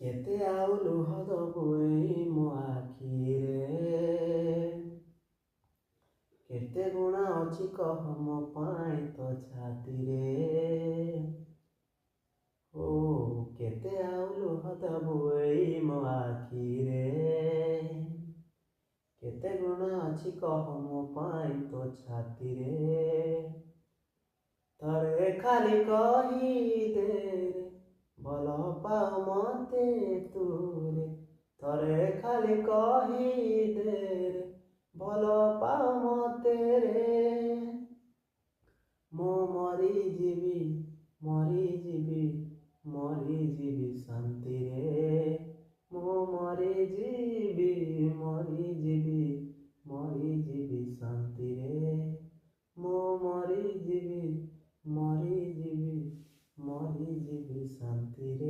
କେତେ ଆଉ ଲୁହ ଦବୁ ଏଇ ମୋ ଆଖିରେ, କେତେ ଗୁଣା ଅଛି କହ ମୋ ପାଇଁ ତୋ ଛାତିରେ। ଓ କେତେ ଆଉ ଲୁହ ଦବୁ ଏଇ ମୋ ଆଖିରେ, କେତେ ଗୁଣା ଅଛି କହ ମୋ ପାଇଁ ତୋ ଛାତିରେ। ଥରେ ଖାଲି କହିଦେ ଭଲ ପାଅ ମତେ ତୁରେ, ଥରେ ଖାଲି କହିଦେ ଭଲ ପାଅ ମତେ ରେ। ମୁଁ ମରିଯିବି ମରିଯିବି ମରିଯିବି ଶାନ୍ତିରେ, ମୁଁ ମରିଯିବି ମରିଯିବି ମରିଯିବି ଶାନ୍ତିରେ, ମୁଁ ମରିଯିବି ମରିଯିବି ମରିଯିବି ଶାନ୍ତିରେ।